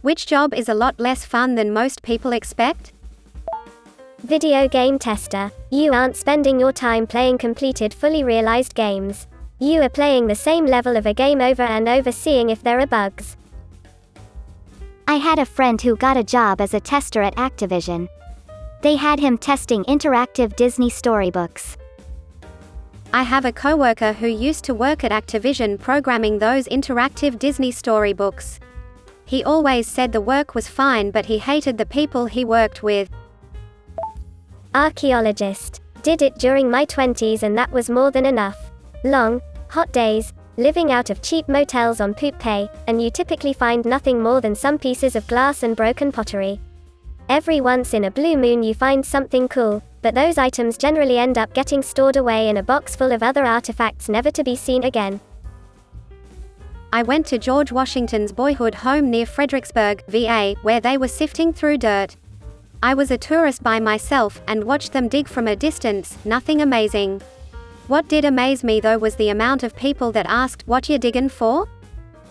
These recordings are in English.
Which job is a lot less fun than most people expect? Video game tester. You aren't spending your time playing completed, fully realized games. You are playing the same level of a game over and over, seeing if there are bugs. I had a friend who got a job as a tester at Activision. They had him testing interactive Disney storybooks. I have a coworker who used to work at Activision programming those interactive Disney storybooks. He always said the work was fine, but he hated the people he worked with. Archaeologist. Did it during my 20s and that was more than enough. Long, hot days, living out of cheap motels on poop pay, and you typically find nothing more than some pieces of glass and broken pottery. Every once in a blue moon you find something cool, but those items generally end up getting stored away in a box full of other artifacts never to be seen again. I went to George Washington's boyhood home near Fredericksburg, VA, where they were sifting through dirt. I was a tourist by myself and watched them dig from a distance, nothing amazing. What did amaze me though was the amount of people that asked, "What you diggin' for?"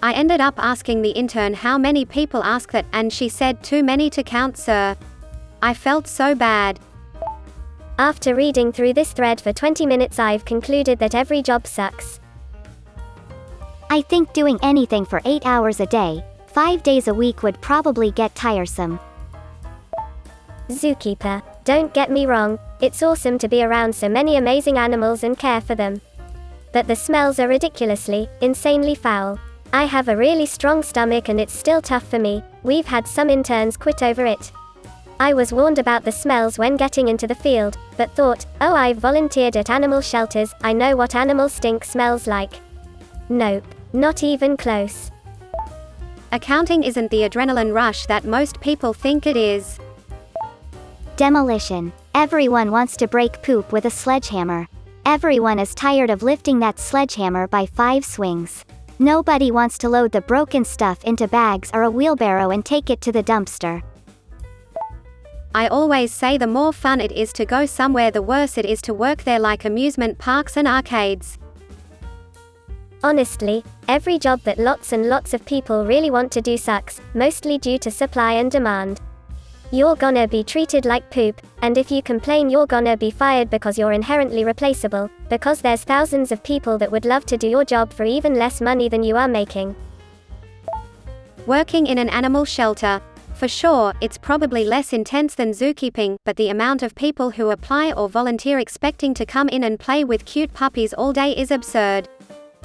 I ended up asking the intern how many people ask that, and she said, "Too many to count, sir." I felt so bad. After reading through this thread for 20 minutes, I've concluded that every job sucks. I think doing anything for 8 hours a day, 5 days a week would probably get tiresome. Zookeeper. Don't get me wrong, it's awesome to be around so many amazing animals and care for them. But the smells are ridiculously, insanely foul. I have a really strong stomach and it's still tough for me. We've had some interns quit over it. I was warned about the smells when getting into the field, but thought, oh, I've volunteered at animal shelters, I know what animal stink smells like. Nope, not even close. Accounting isn't the adrenaline rush that most people think it is. Demolition. Everyone wants to break poop with a sledgehammer. Everyone is tired of lifting that sledgehammer by 5 swings. Nobody wants to load the broken stuff into bags or a wheelbarrow and take it to the dumpster. I always say the more fun it is to go somewhere, the worse it is to work there, like amusement parks and arcades. Honestly, every job that lots and lots of people really want to do sucks, mostly due to supply and demand. You're gonna be treated like poop, and if you complain you're gonna be fired because you're inherently replaceable, because there's thousands of people that would love to do your job for even less money than you are making. Working in an animal shelter. For sure, it's probably less intense than zookeeping, but the amount of people who apply or volunteer expecting to come in and play with cute puppies all day is absurd.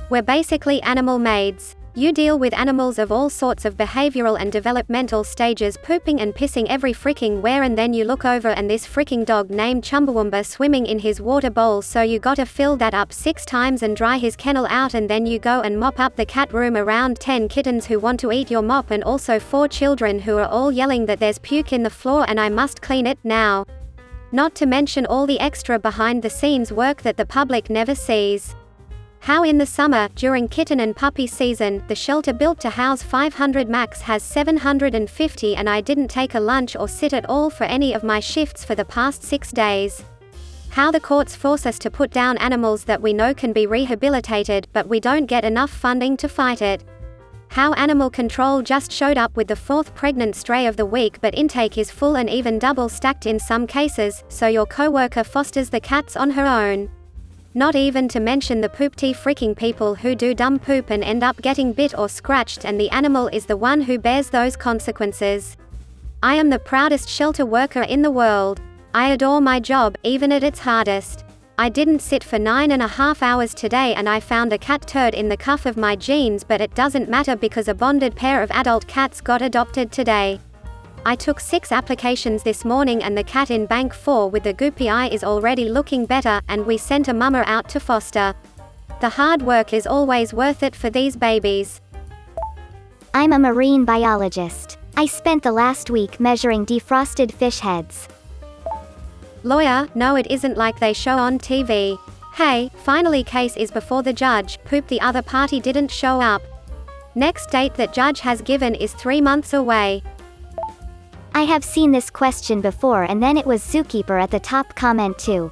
We're basically animal maids. You deal with animals of all sorts of behavioral and developmental stages, pooping and pissing every freaking where, and then you look over and this freaking dog named Chumbawamba swimming in his water bowl, so you gotta fill that up 6 times and dry his kennel out, and then you go and mop up the cat room around 10 kittens who want to eat your mop, and also 4 children who are all yelling that there's puke in the floor and I must clean it now. Not to mention all the extra behind the scenes work that the public never sees. How in the summer, during kitten and puppy season, the shelter built to house 500 max has 750, and I didn't take a lunch or sit at all for any of my shifts for the past 6 days. How the courts force us to put down animals that we know can be rehabilitated, but we don't get enough funding to fight it. How animal control just showed up with the 4th pregnant stray of the week, but intake is full and even double stacked in some cases, so your coworker fosters the cats on her own. Not even to mention the poopty freaking people who do dumb poop and end up getting bit or scratched, and the animal is the one who bears those consequences. I am the proudest shelter worker in the world. I adore my job, even at its hardest. I didn't sit for 9.5 hours today and I found a cat turd in the cuff of my jeans, but it doesn't matter because a bonded pair of adult cats got adopted today. I took 6 applications this morning and the cat in bank 4 with the goopy eye is already looking better, and we sent a mama out to foster. The hard work is always worth it for these babies. I'm a marine biologist. I spent the last week measuring defrosted fish heads. Lawyer, no, it isn't like they show on TV. Hey, finally case is before the judge, poop the other party didn't show up. Next date that judge has given is 3 months away. I have seen this question before, and then it was zookeeper at the top comment too.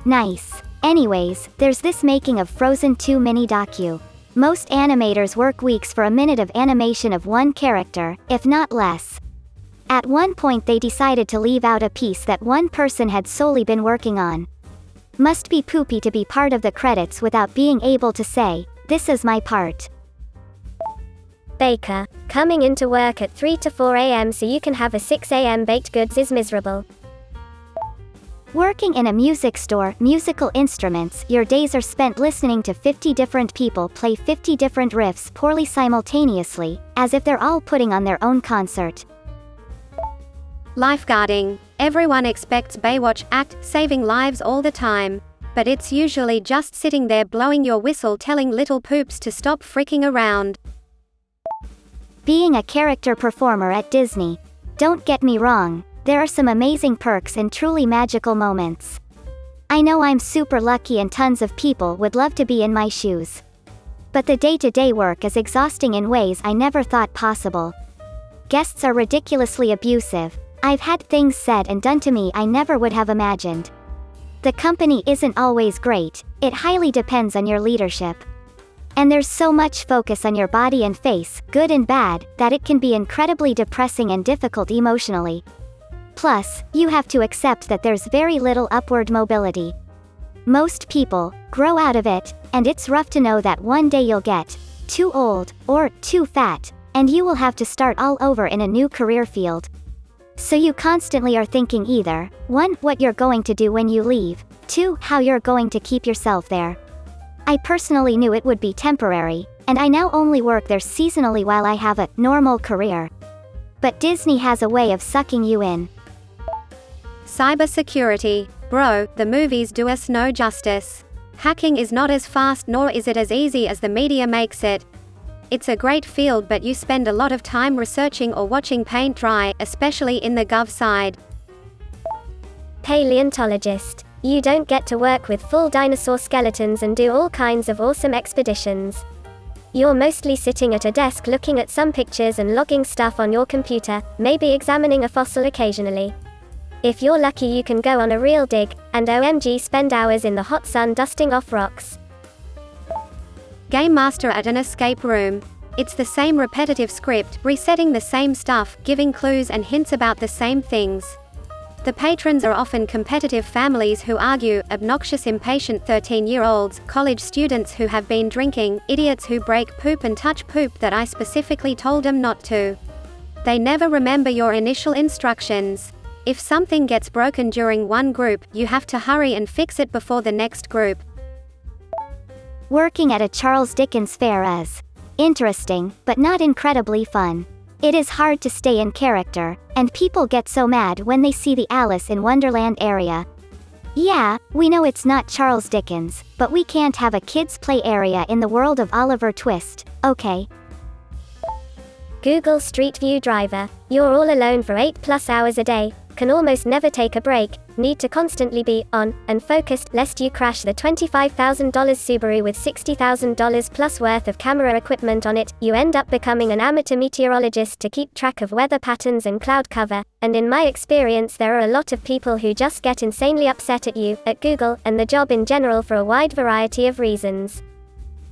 Nice. Anyways, there's this making of Frozen 2 mini docu. Most animators work weeks for a minute of animation of one character, if not less. At one point they decided to leave out a piece that one person had solely been working on. Must be poopy to be part of the credits without being able to say, "This is my part." Baker. Coming into work at 3 to 4 a.m. so you can have a 6 a.m. baked goods is miserable. Working in a music store, musical instruments, your days are spent listening to 50 different people play 50 different riffs poorly simultaneously, as if they're all putting on their own concert. Lifeguarding. Everyone expects Baywatch act, saving lives all the time. But it's usually just sitting there blowing your whistle telling little poops to stop freaking around. Being a character performer at Disney. Don't get me wrong, there are some amazing perks and truly magical moments. I know I'm super lucky and tons of people would love to be in my shoes. But the day-to-day work is exhausting in ways I never thought possible. Guests are ridiculously abusive. I've had things said and done to me I never would have imagined. The company isn't always great, it highly depends on your leadership. And there's so much focus on your body and face, good and bad, that it can be incredibly depressing and difficult emotionally. Plus, you have to accept that there's very little upward mobility. Most people grow out of it, and it's rough to know that one day you'll get too old, or too fat, and you will have to start all over in a new career field. So you constantly are thinking either, 1, what you're going to do when you leave, 2, how you're going to keep yourself there. I personally knew it would be temporary, and I now only work there seasonally while I have a normal career. But Disney has a way of sucking you in. Cybersecurity. Bro, the movies do us no justice. Hacking is not as fast nor is it as easy as the media makes it. It's a great field but you spend a lot of time researching or watching paint dry, especially in the gov side. Paleontologist. You don't get to work with full dinosaur skeletons and do all kinds of awesome expeditions. You're mostly sitting at a desk looking at some pictures and logging stuff on your computer, maybe examining a fossil occasionally. If you're lucky you can go on a real dig, and OMG spend hours in the hot sun dusting off rocks. Game master at an escape room. It's the same repetitive script, resetting the same stuff, giving clues and hints about the same things. The patrons are often competitive families who argue, obnoxious impatient 13-year-olds, college students who have been drinking, idiots who break poop and touch poop that I specifically told them not to. They never remember your initial instructions. If something gets broken during one group, you have to hurry and fix it before the next group. Working at a Charles Dickens fair is interesting, but not incredibly fun. It is hard to stay in character, and people get so mad when they see the Alice in Wonderland area. Yeah, we know it's not Charles Dickens, but we can't have a kids' play area in the world of Oliver Twist, okay? Google Street View driver. You're all alone for 8+ hours a day, can almost never take a break, need to constantly be on and focused lest you crash the $25,000 Subaru with $60,000 plus worth of camera equipment on it. You end up becoming an amateur meteorologist to keep track of weather patterns and cloud cover, and in my experience there are a lot of people who just get insanely upset at you, at Google, and the job in general for a wide variety of reasons.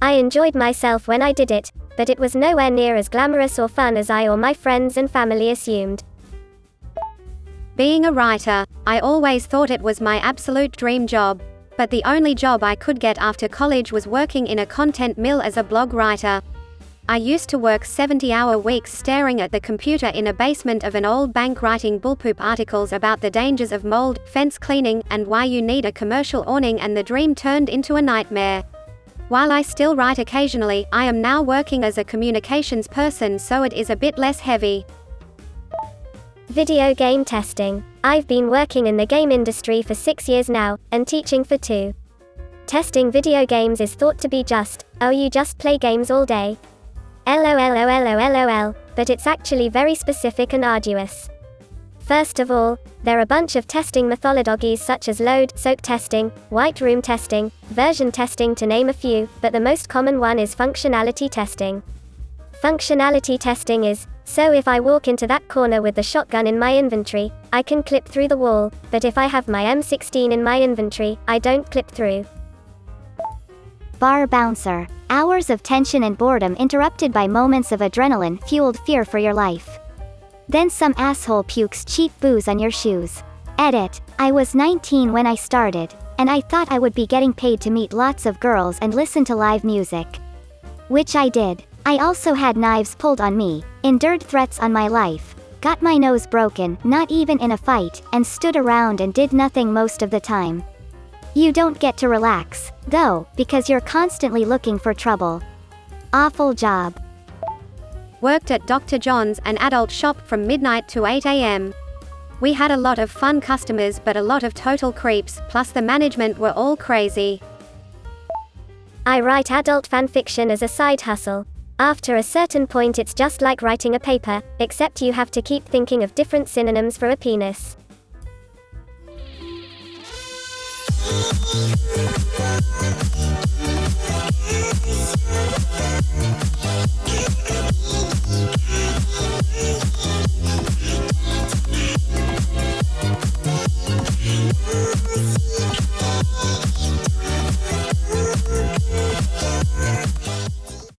I enjoyed myself when I did it, but it was nowhere near as glamorous or fun as I or my friends and family assumed. Being a writer. I always thought it was my absolute dream job. But the only job I could get after college was working in a content mill as a blog writer. I used to work 70-hour weeks staring at the computer in a basement of an old bank writing bullpoop articles about the dangers of mold, fence cleaning, and why you need a commercial awning, and the dream turned into a nightmare. While I still write occasionally, I am now working as a communications person, so it is a bit less heavy. Video game testing. I've been working in the game industry for 6 years now, and teaching for 2. Testing video games is thought to be just, oh, you just play games all day. LOL, but it's actually very specific and arduous. First of all, there are a bunch of testing methodologies such as load, soak testing, white room testing, version testing to name a few, but the most common one is functionality testing. Functionality testing is, so if I walk into that corner with the shotgun in my inventory, I can clip through the wall, but if I have my M16 in my inventory, I don't clip through. bar bouncer. Hours of tension and boredom interrupted by moments of adrenaline-fueled fear for your life. Then some asshole pukes cheap booze on your shoes. Edit. I was 19 when I started, and I thought I would be getting paid to meet lots of girls and listen to live music. Which I did. I also had knives pulled on me, endured threats on my life, got my nose broken, not even in a fight, and stood around and did nothing most of the time. You don't get to relax, though, because you're constantly looking for trouble. Awful job. Worked at Dr. John's, an adult shop, from midnight to 8 a.m. We had a lot of fun customers but a lot of total creeps, plus the management were all crazy. I write adult fanfiction as a side hustle. After a certain point it's just like writing a paper, except you have to keep thinking of different synonyms for a penis.